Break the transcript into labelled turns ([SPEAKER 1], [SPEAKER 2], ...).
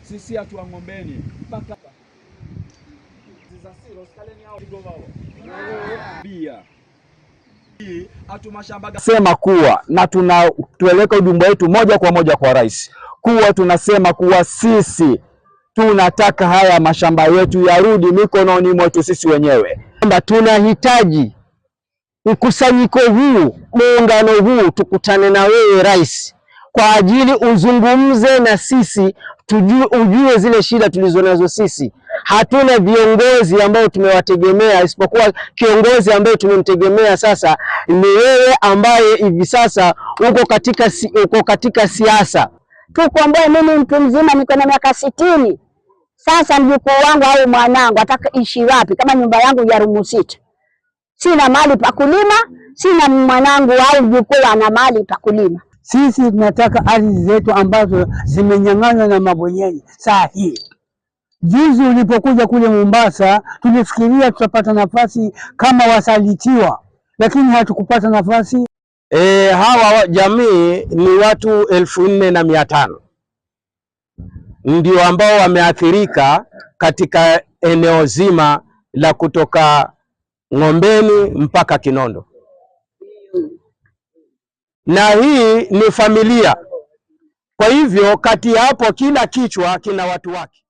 [SPEAKER 1] Sisi hatu wa Ngombeni mpaka sema kuwa na tunatueleka ujumbe wetu moja kwa moja kwa rais, kuwa tunasema kuwa sisi tunataka haya mashamba yetu yarudi mikononi mwetu sisi wenyewe.
[SPEAKER 2] Tunahitaji mkusanyiko huu, muungano huu, tukutane na wewe rais, kwa ajili uzungumze na sisi, ujue zile shida tulizonazo sisi. Hatuna viongozi ambao tumewategemea, isipokuwa kiongozi ambaye tumemtegemea sasa ni wewe, ambaye hivi sasa uko katika siasa.
[SPEAKER 3] Tukomboe. Mimi mtu mzima, niko na miaka 60. Sasa mjukuu wangu au mwanangu ataishi wapi kama nyumba yangu ya rumu 6? Sina mali pa kulima, sina mwanangu au mjukuu ana mali pa kulima.
[SPEAKER 4] Sisi tunataka ardhi zetu ambazo zimenyang'anywa na mabwenyenye. Saa hii juzi ulipokuja kule Mombasa, tulifikiria tutapata nafasi kama wasalitiwa, lakini hatukupata nafasi.
[SPEAKER 2] Hawa jamii ni watu 4,500 ndio ambao wameathirika katika eneo zima la kutoka Ngombeni mpaka Kinondo, na hii ni familia. Kwa hivyo kati hapo kila kichwa kina watu wake.